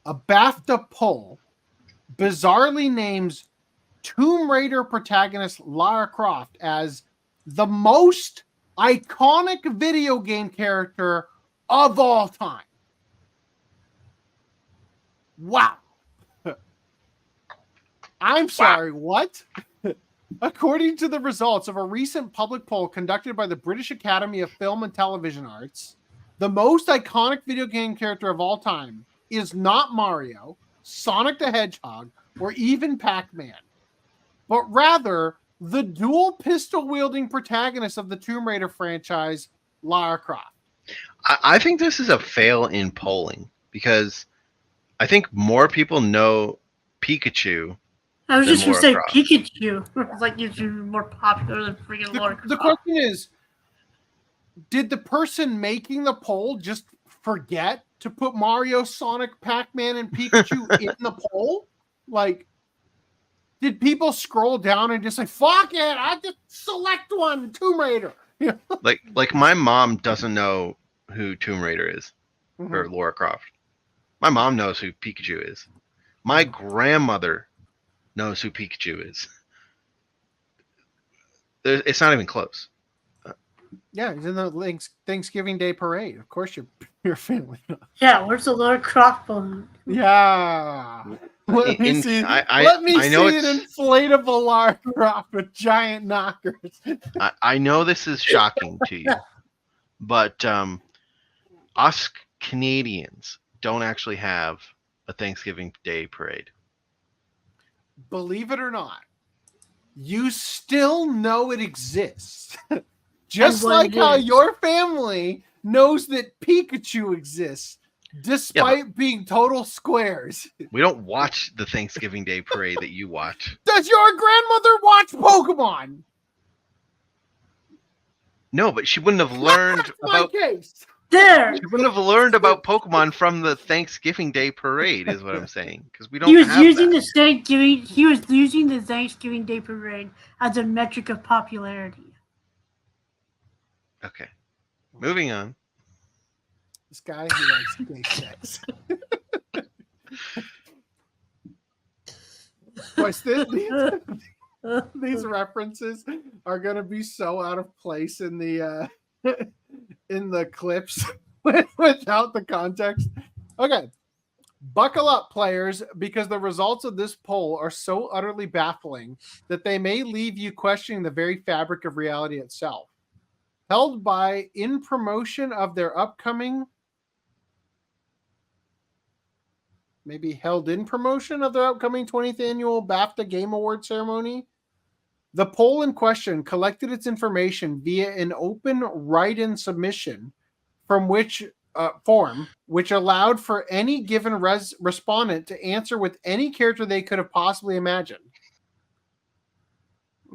a BAFTA poll bizarrely names Tomb Raider protagonist Lara Croft as the most iconic video game character of all time. Wow. I'm sorry, what? According to the results of a recent public poll conducted by the British Academy of Film and Television Arts, the most iconic video game character of all time is not Mario, Sonic the Hedgehog, or even Pac-Man, but rather the dual pistol-wielding protagonist of the Tomb Raider franchise, Lara Croft. I think this is a fail in polling because I think more people know Pikachu. I was just going to say Pikachu. Like, it's more popular than freaking Lara Croft. The question is, did the person making the poll just forget to put Mario, Sonic, Pac-Man, and Pikachu in the poll? Like, did people scroll down and just say, fuck it, I just select one, Tomb Raider? Like my mom doesn't know who Tomb Raider is, or Lara Croft. My mom knows who Pikachu is. My grandmother knows who Pikachu is. It's not even close. Yeah, he's in the Thanksgiving Day parade. Of course, your family knows. Yeah, where's the Lara Croft balloon? Yeah. Let me see an inflatable Lara Croft with giant knockers. I know this is shocking to you, but us Canadians don't actually have a Thanksgiving Day parade. Believe it or not, you still know it exists. Just like how your family knows that Pikachu exists, despite being total squares. We don't watch the Thanksgiving Day parade that you watch. Does your grandmother watch Pokemon? No, but she wouldn't have learned about. There. She wouldn't have learned about Pokemon from the Thanksgiving Day parade, is what I'm saying. Because we don't. He was using the Thanksgiving Day parade as a metric of popularity. Okay, moving on. This guy who likes gay sex. These references are going to be so out of place in the clips without the context. Okay, buckle up, players, because the results of this poll are so utterly baffling that they may leave you questioning the very fabric of reality itself. Held in promotion of their upcoming 20th annual BAFTA Game Award ceremony, the poll in question collected its information via an open write-in submission which allowed for any given respondent to answer with any character they could have possibly imagined.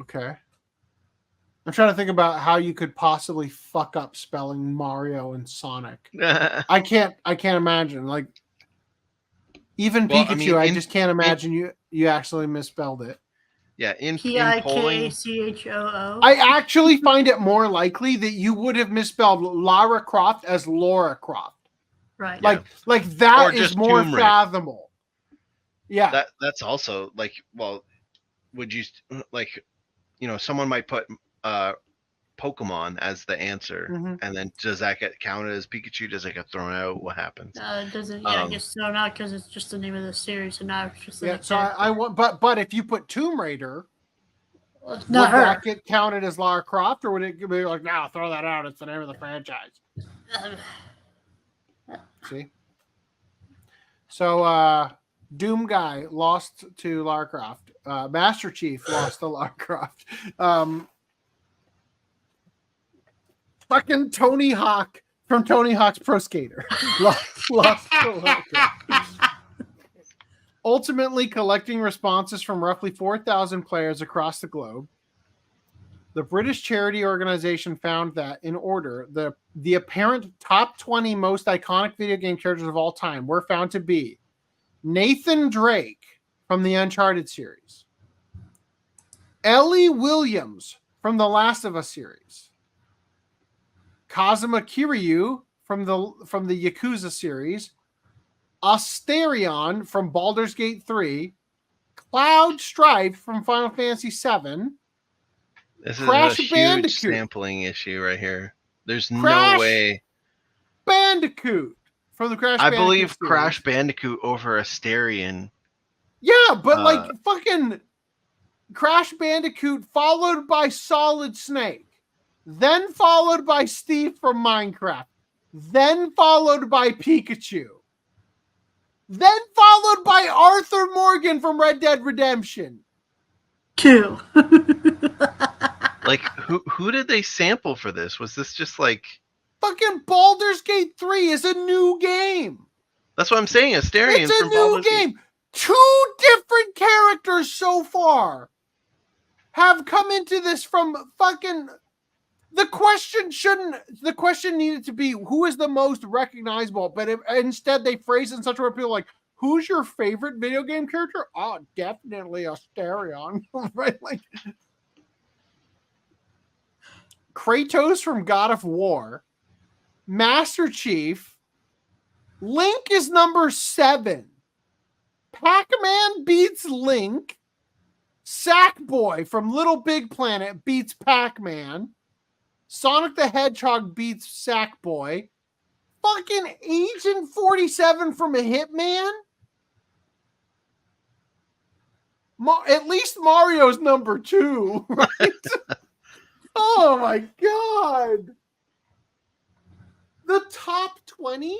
Okay. I'm trying to think about how you could possibly fuck up spelling Mario and Sonic. I can't imagine. Like, even Pikachu, I just can't imagine you actually misspelled it. Yeah, in Pikachoo. I actually find it more likely that you would have misspelled Lara Croft as Laura Croft. Right. Like that is more fathomable. Yeah. That's also like, well, would you like, someone might put Pokemon as the answer, and then does that get counted as Pikachu? Does it get thrown out? What happens? It doesn't. Yeah, it gets thrown out because it's just the name of the series, and now it's just. Yeah. So I want, but if you put Tomb Raider, would that get counted as Lara Croft, or would it be like, no, throw that out? It's the name of the franchise. See. So Doom Guy lost to Lara Croft. Master Chief lost to Lara Croft. Fucking Tony Hawk from Tony Hawk's Pro Skater lost to Lara Croft. Ultimately, collecting responses from roughly 4,000 players across the globe, the British charity organization found that, in order, the apparent top 20 most iconic video game characters of all time were found to be Nathan Drake from the Uncharted series, Ellie Williams from the Last of Us series, Kazuma Kiryu from the Yakuza series, Asterion from Baldur's Gate 3, Cloud Strife from Final Fantasy 7, This Crash is a huge Bandicoot. sampling issue right here. There's Crash no way. Bandicoot from the Crash I Bandicoot believe series. Crash Bandicoot over Asterion. Yeah, but like fucking Crash Bandicoot followed by Solid Snake, then followed by Steve from Minecraft, then followed by Pikachu, then followed by Arthur Morgan from Red Dead Redemption. 2. Like, who did they sample for this? Was this just like... Fucking Baldur's Gate 3 is a new game. That's what I'm saying, Asterion It's a from new Baldur's game. 2 different characters so far have come into this from fucking... The question needed to be who is the most recognizable, but instead they phrase it in such a way people like, who's your favorite video game character? Oh, definitely Asterion, right? Like Kratos from God of War, Master Chief, Link is number 7. Pac-Man beats Link. Sackboy from Little Big Planet beats Pac-Man. Sonic the Hedgehog beats Sackboy. Fucking Agent 47 from a Hitman. At least Mario's number 2, right? Oh my god. The top 20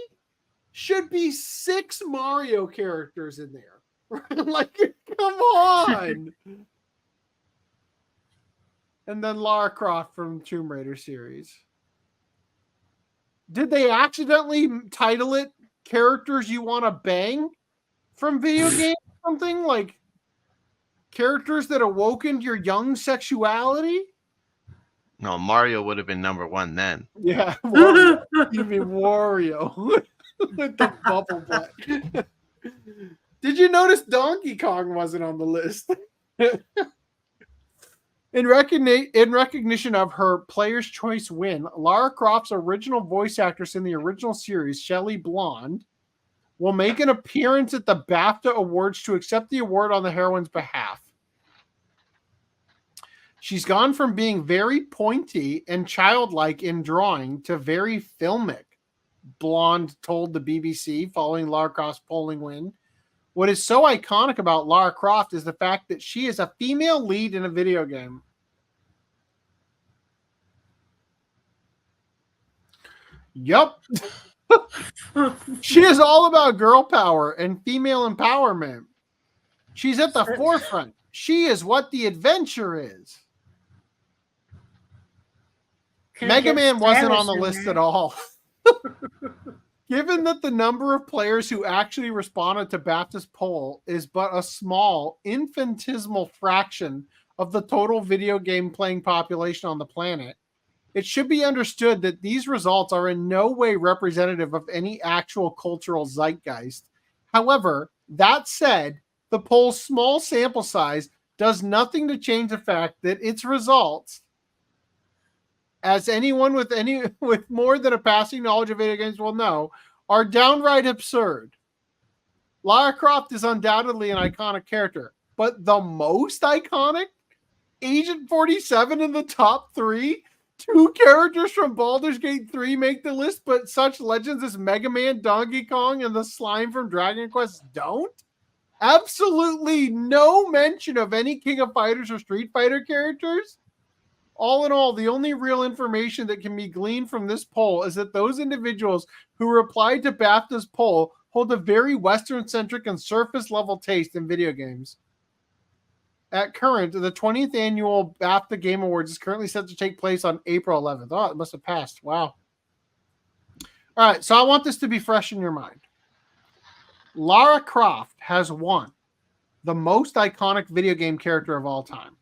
should be 6 Mario characters in there. Like, come on. And then Lara Croft from Tomb Raider series. Did they accidentally title it Characters You Want to Bang from video games? Something like characters that awoken your young sexuality? No, Mario would have been number 1 then. Yeah, Wario. You mean Wario with the bubble butt. Did you notice Donkey Kong wasn't on the list? In recognition of her Player's Choice win, Lara Croft's original voice actress in the original series, Shelley Blonde, will make an appearance at the BAFTA Awards to accept the award on the heroine's behalf. She's gone from being very pointy and childlike in drawing to very filmic, Blonde told the BBC following Lara Croft's polling win. What is so iconic about Lara Croft is the fact that she is a female lead in a video game. Yup. She is all about girl power and female empowerment. She's at the forefront. She is what the adventure is. Mega Man wasn't on the list at all. Given that the number of players who actually responded to BAFTA's poll is but a small, infinitesimal fraction of the total video game playing population on the planet, it should be understood that these results are in no way representative of any actual cultural zeitgeist. However, that said, the poll's small sample size does nothing to change the fact that its results, as anyone with more than a passing knowledge of video games will know, are downright absurd. Lara Croft is undoubtedly an iconic character, but the most iconic? Agent 47 in the top 3? 2 characters from Baldur's Gate 3 make the list, but such legends as Mega Man, Donkey Kong, and the slime from Dragon Quest don't? Absolutely no mention of any King of Fighters or Street Fighter characters? All in all, the only real information that can be gleaned from this poll is that those individuals who replied to BAFTA's poll hold a very Western-centric and surface-level taste in video games. At current, the 20th annual BAFTA Game Awards is currently set to take place on April 11th. Oh, it must have passed. Wow. All right, so I want this to be fresh in your mind. Lara Croft has won the most iconic video game character of all time.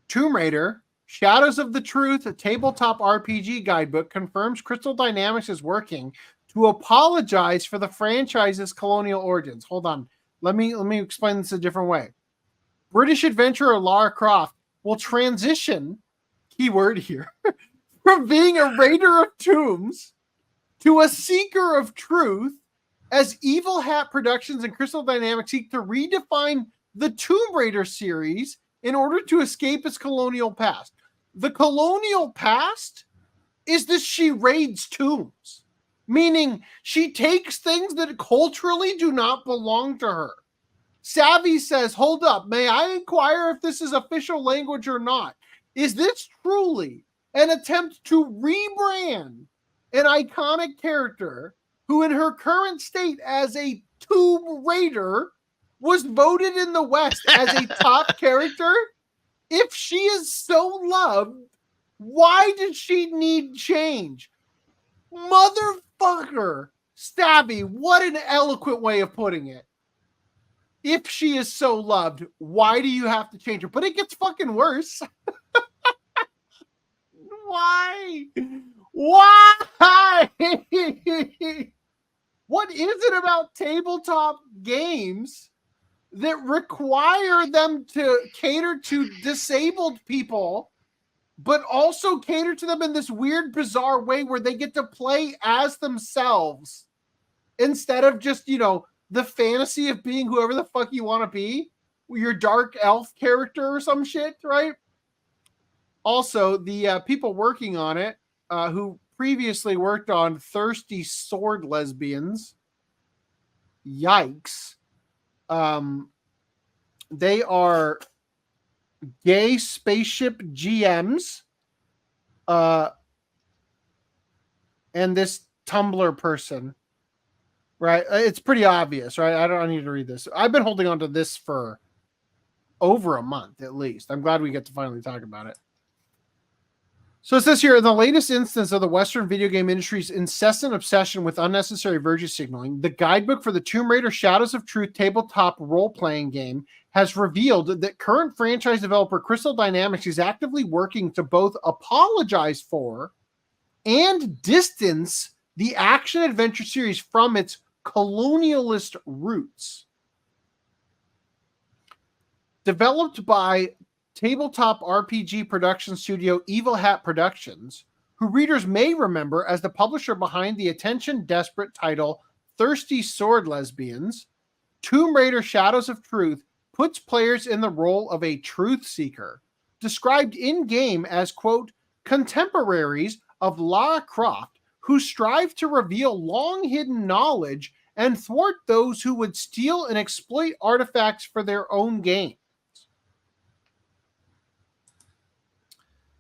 Tomb Raider, Shadows of the Truth, a tabletop RPG guidebook, confirms Crystal Dynamics is working to apologize for the franchise's colonial origins. Hold on. Let me explain this a different way. British adventurer Lara Croft will transition, keyword here, from being a raider of tombs to a seeker of truth as Evil Hat Productions and Crystal Dynamics seek to redefine the Tomb Raider series in order to escape its colonial past. The colonial past is that she raids tombs, meaning she takes things that culturally do not belong to her. Savvy says, hold up, may I inquire if this is official language or not? Is this truly an attempt to rebrand an iconic character who in her current state as a Tomb Raider was voted in the West as a top character? If she is so loved, why did she need change? Motherfucker. Stabby, what an eloquent way of putting it. If she is so loved, why do you have to change her? But it gets fucking worse. Why? Why? What is it about tabletop games that require them to cater to disabled people, but also cater to them in this weird, bizarre way where they get to play as themselves instead of just, you know, the fantasy of being whoever the fuck you want to be, your dark elf character or some shit, right? Also, the people working on it, who previously worked on Thirsty Sword Lesbians, yikes. They are Gay Spaceship GMs, and this Tumblr person, right? It's pretty obvious, right? I don't need to read this. I've been holding on to this for over a month at least. I'm glad we get to finally talk about it. So it says here, in the latest instance of the Western video game industry's incessant obsession with unnecessary virtue signaling, the guidebook for the Tomb Raider Shadows of Truth tabletop role-playing game has revealed that current franchise developer Crystal Dynamics is actively working to both apologize for and distance the action-adventure series from its colonialist roots. Developed by tabletop RPG production studio Evil Hat Productions, who readers may remember as the publisher behind the attention-desperate title Thirsty Sword Lesbians, Tomb Raider Shadows of Truth puts players in the role of a truth seeker, described in-game as, quote, contemporaries of Lara Croft who strive to reveal long-hidden knowledge and thwart those who would steal and exploit artifacts for their own gain.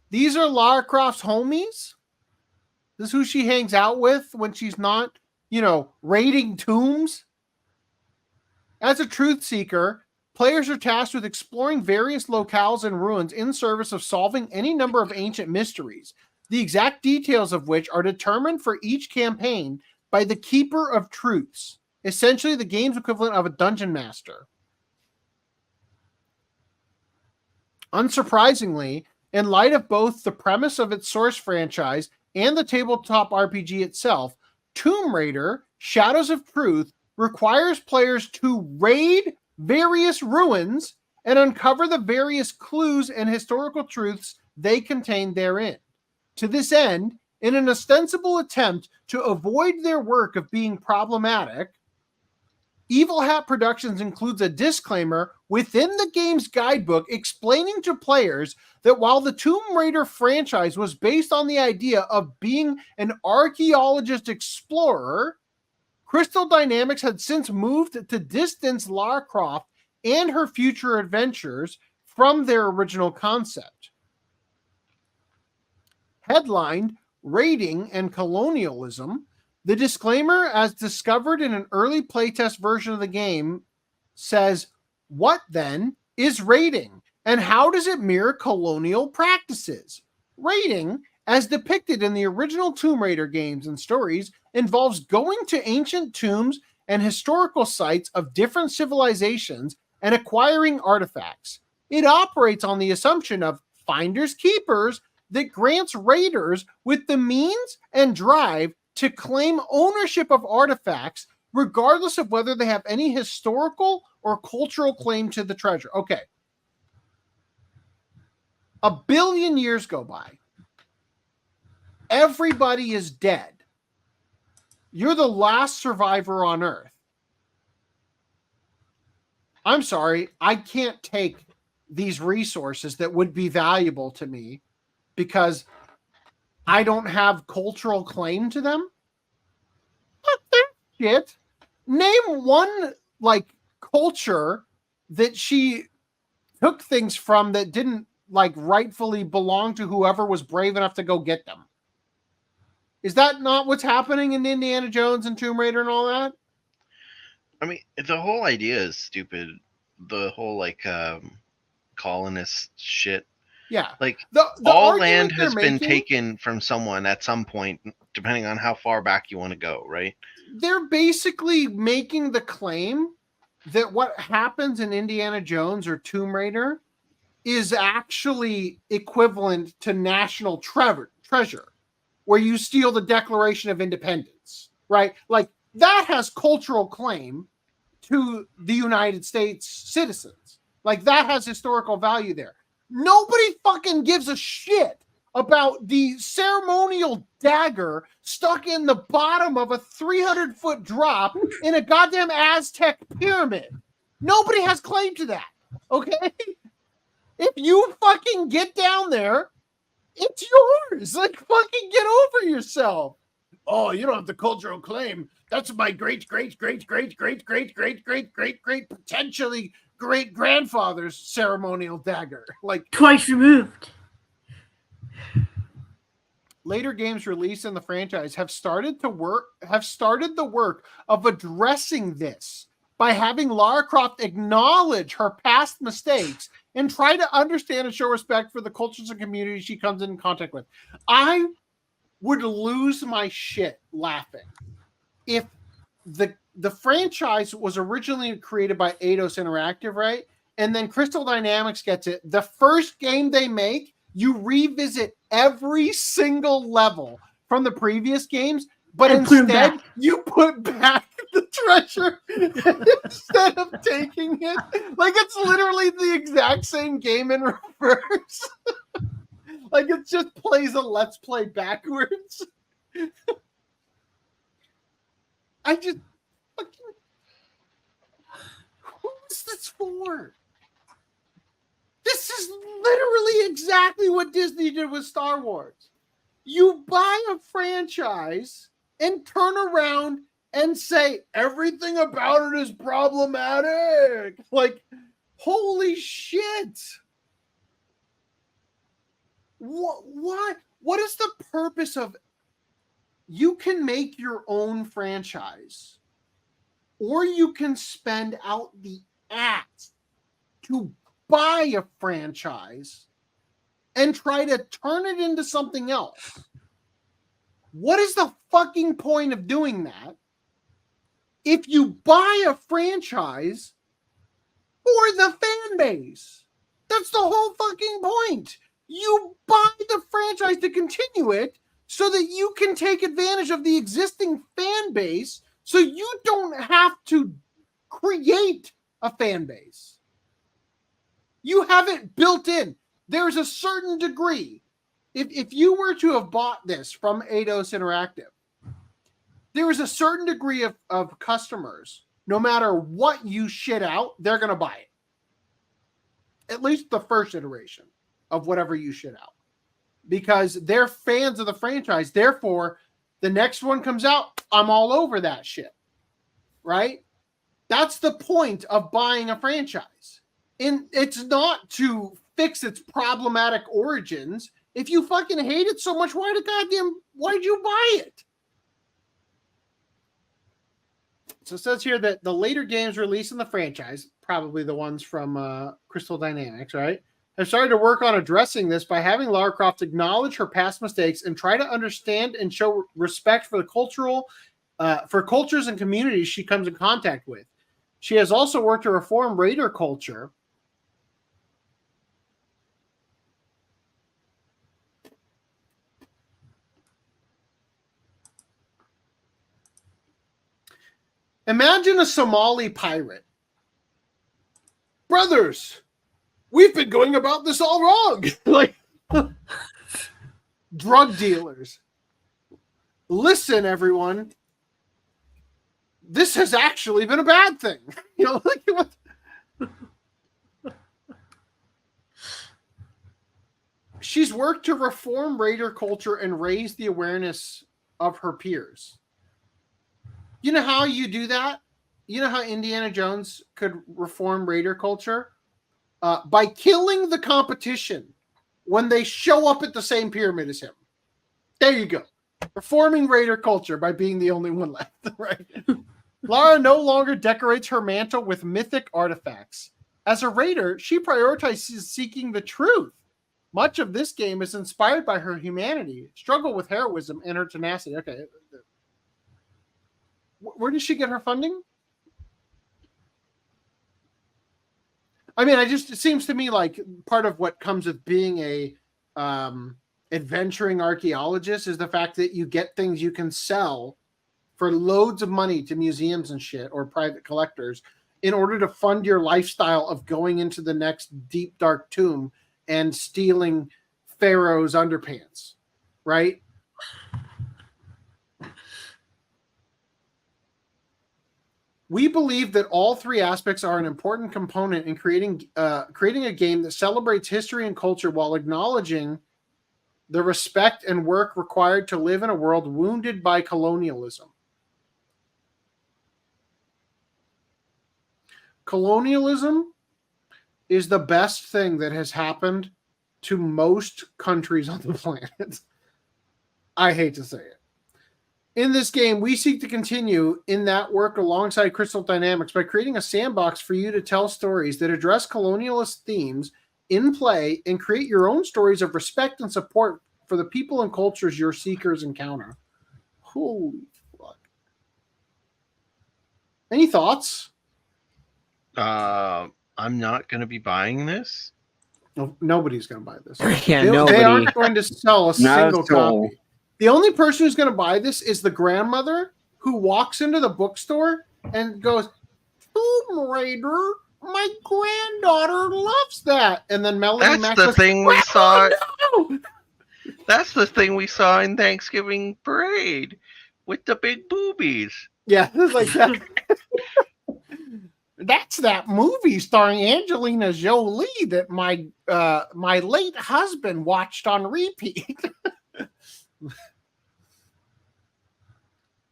These are Lara Croft's homies. This is who she hangs out with when she's not, you know, raiding tombs. As a truth seeker, players are tasked with exploring various locales and ruins in service of solving any number of ancient mysteries, the exact details of which are determined for each campaign by the Keeper of Truths, essentially the game's equivalent of a dungeon master. Unsurprisingly, in light of both the premise of its source franchise and the tabletop RPG itself, Tomb Raider Shadows of Truth requires players to raid various ruins and uncover the various clues and historical truths they contain therein. To this end, in an ostensible attempt to avoid their work of being problematic, Evil Hat Productions includes a disclaimer within the game's guidebook explaining to players that while the Tomb Raider franchise was based on the idea of being an archaeologist explorer, Crystal Dynamics had since moved to distance Lara Croft and her future adventures from their original concept. Headlined Raiding and Colonialism, the disclaimer, as discovered in an early playtest version of the game, says, what then is raiding, and how does it mirror colonial practices? Raiding, as depicted in the original Tomb Raider games and stories, involves going to ancient tombs and historical sites of different civilizations and acquiring artifacts. It operates on the assumption of finders keepers that grants raiders with the means and drive to claim ownership of artifacts, regardless of whether they have any historical or cultural claim to the treasure. Okay. 1 billion years go by. Everybody is dead. You're the last survivor on Earth. I'm sorry, I can't take these resources that would be valuable to me because I don't have cultural claim to them. What the shit? Name one like culture that she took things from that didn't like rightfully belong to whoever was brave enough to go get them. Is that not what's happening in Indiana Jones and Tomb Raider and all that? I mean, the whole idea is stupid. The whole like colonist shit. Yeah. Like the all argument land they're has been making- taken from someone at some point, depending on how far back you want to go, right? They're basically making the claim that what happens in Indiana Jones or Tomb Raider is actually equivalent to national treasure, where you steal the Declaration of Independence, right? Like that has cultural claim to the United States citizens. Like that has historical value there. Nobody fucking gives a shit about the ceremonial dagger stuck in the bottom of a 300-foot drop in a goddamn Aztec pyramid. Nobody has claim to that, okay? If you fucking get down there, it's yours. Like, fucking get over yourself. Oh, you don't have the cultural claim. That's my great, potentially great grandfather's ceremonial dagger. Like, Twice removed. later games released in the franchise have started the work of addressing this by having Lara Croft acknowledge her past mistakes and try to understand and show respect for the cultures and communities she comes in contact with. I would lose my shit laughing if the franchise was originally created by Eidos Interactive, right? And then Crystal Dynamics gets it. The first game they make, you revisit every single level from the previous games, but And put 'em instead back. you put back the treasure instead of taking it. Like it's literally the exact same game in reverse. Like it just plays a let's play backwards. I just fucking, who's this for? This is literally exactly what Disney did with Star Wars. You buy a franchise and turn around and say everything about it is problematic. Like, holy shit. What is the purpose of? You can make your own franchise, or you can spend out the ass to buy a franchise and try to turn it into something else. What is the fucking point of doing that if you buy a franchise for the fan base? That's the whole fucking point. You buy the franchise to continue it so that you can take advantage of the existing fan base so you don't have to create a fan base. You have it built in. There's a certain degree. If you were to have bought this from Eidos Interactive, there is a certain degree of customers, no matter what you shit out, they're going to buy it. At least the first iteration of whatever you shit out. Because they're fans of the franchise. Therefore, the next one comes out, I'm all over that shit. Right? That's the point of buying a franchise. And it's not to fix its problematic origins. If you fucking hate it so much, why'd you buy it? So it says here that the later games released in the franchise, probably the ones from Crystal Dynamics, right, have started to work on addressing this by having Lara Croft acknowledge her past mistakes and try to understand and show respect for the for cultures and communities she comes in contact with. She has also worked to reform Raider culture. Imagine a Somali pirate. Brothers, we've been going about this all wrong. Like, drug dealers. Listen, everyone. this has actually been a bad thing. You know, like what? She's worked to reform raider culture and raise the awareness of her peers. You know how you do that? You know how Indiana Jones could reform raider culture? By killing the competition when they show up at the same pyramid as him. There you go. Reforming raider culture by being the only one left, right? Lara no longer decorates her mantle with mythic artifacts. As a raider, she prioritizes seeking the truth. Much of this game is inspired by her humanity, struggle with heroism, and her tenacity. Okay. Where does she get her funding? I mean, it seems to me like part of what comes with being a adventuring archaeologist is the fact that you get things you can sell for loads of money to museums and shit or private collectors in order to fund your lifestyle of going into the next deep, dark tomb and stealing Pharaoh's underpants, right? We believe that all three aspects are an important component in creating a game that celebrates history and culture while acknowledging the respect and work required to live in a world wounded by colonialism. Colonialism is the best thing that has happened to most countries on the planet. I hate to say it. In this game, we seek to continue in that work alongside Crystal Dynamics by creating a sandbox for you to tell stories that address colonialist themes in play and create your own stories of respect and support for the people and cultures your seekers encounter. Holy fuck. Any thoughts? I'm not going to be buying this. No, nobody's going to buy this. Yeah, they nobody. aren't going to sell a single soul. copy. The only person who's going to buy this is the grandmother who walks into the bookstore and goes, Tomb Raider, my granddaughter loves that. And then Melanie Mac That's the thing we saw. No! That's the thing we saw in Thanksgiving Parade with the big boobies. Yeah, it's like that. That's that movie starring Angelina Jolie that my late husband watched on repeat.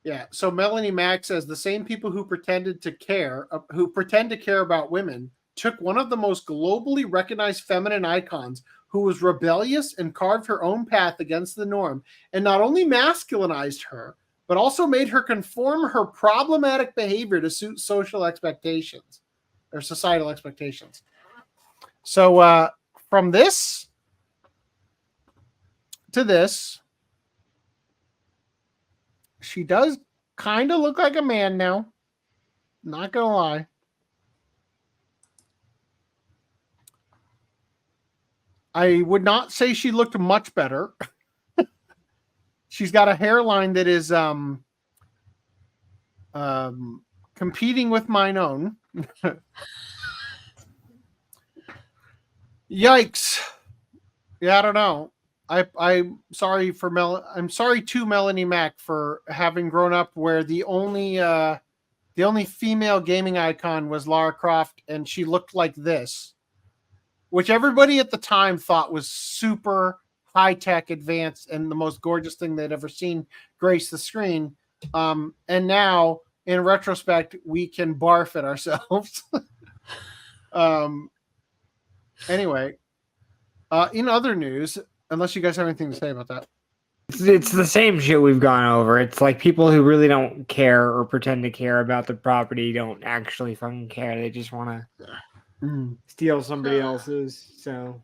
Yeah, so Melanie Mack says the same people who pretend to care about women took one of the most globally recognized feminine icons who was rebellious and carved her own path against the norm and not only masculinized her, but also made her conform her problematic behavior to suit social expectations or societal expectations. So from this to this, she does kind of look like a man now. Not going to lie. I would not say she looked much better. She's got a hairline that is competing with mine own. Yikes. Yeah, I don't know. I'm sorry for I'm sorry to Melanie Mack for having grown up where the only female gaming icon was Lara Croft, and she looked like this, which everybody at the time thought was super high-tech, advanced, and the most gorgeous thing they'd ever seen grace the screen. And now, in retrospect, we can barf at ourselves. Anyway, in other news, unless you guys have anything to say about that. It's the same shit we've gone over. It's like people who really don't care or pretend to care about the property don't actually fucking care. They just want to steal somebody else's. So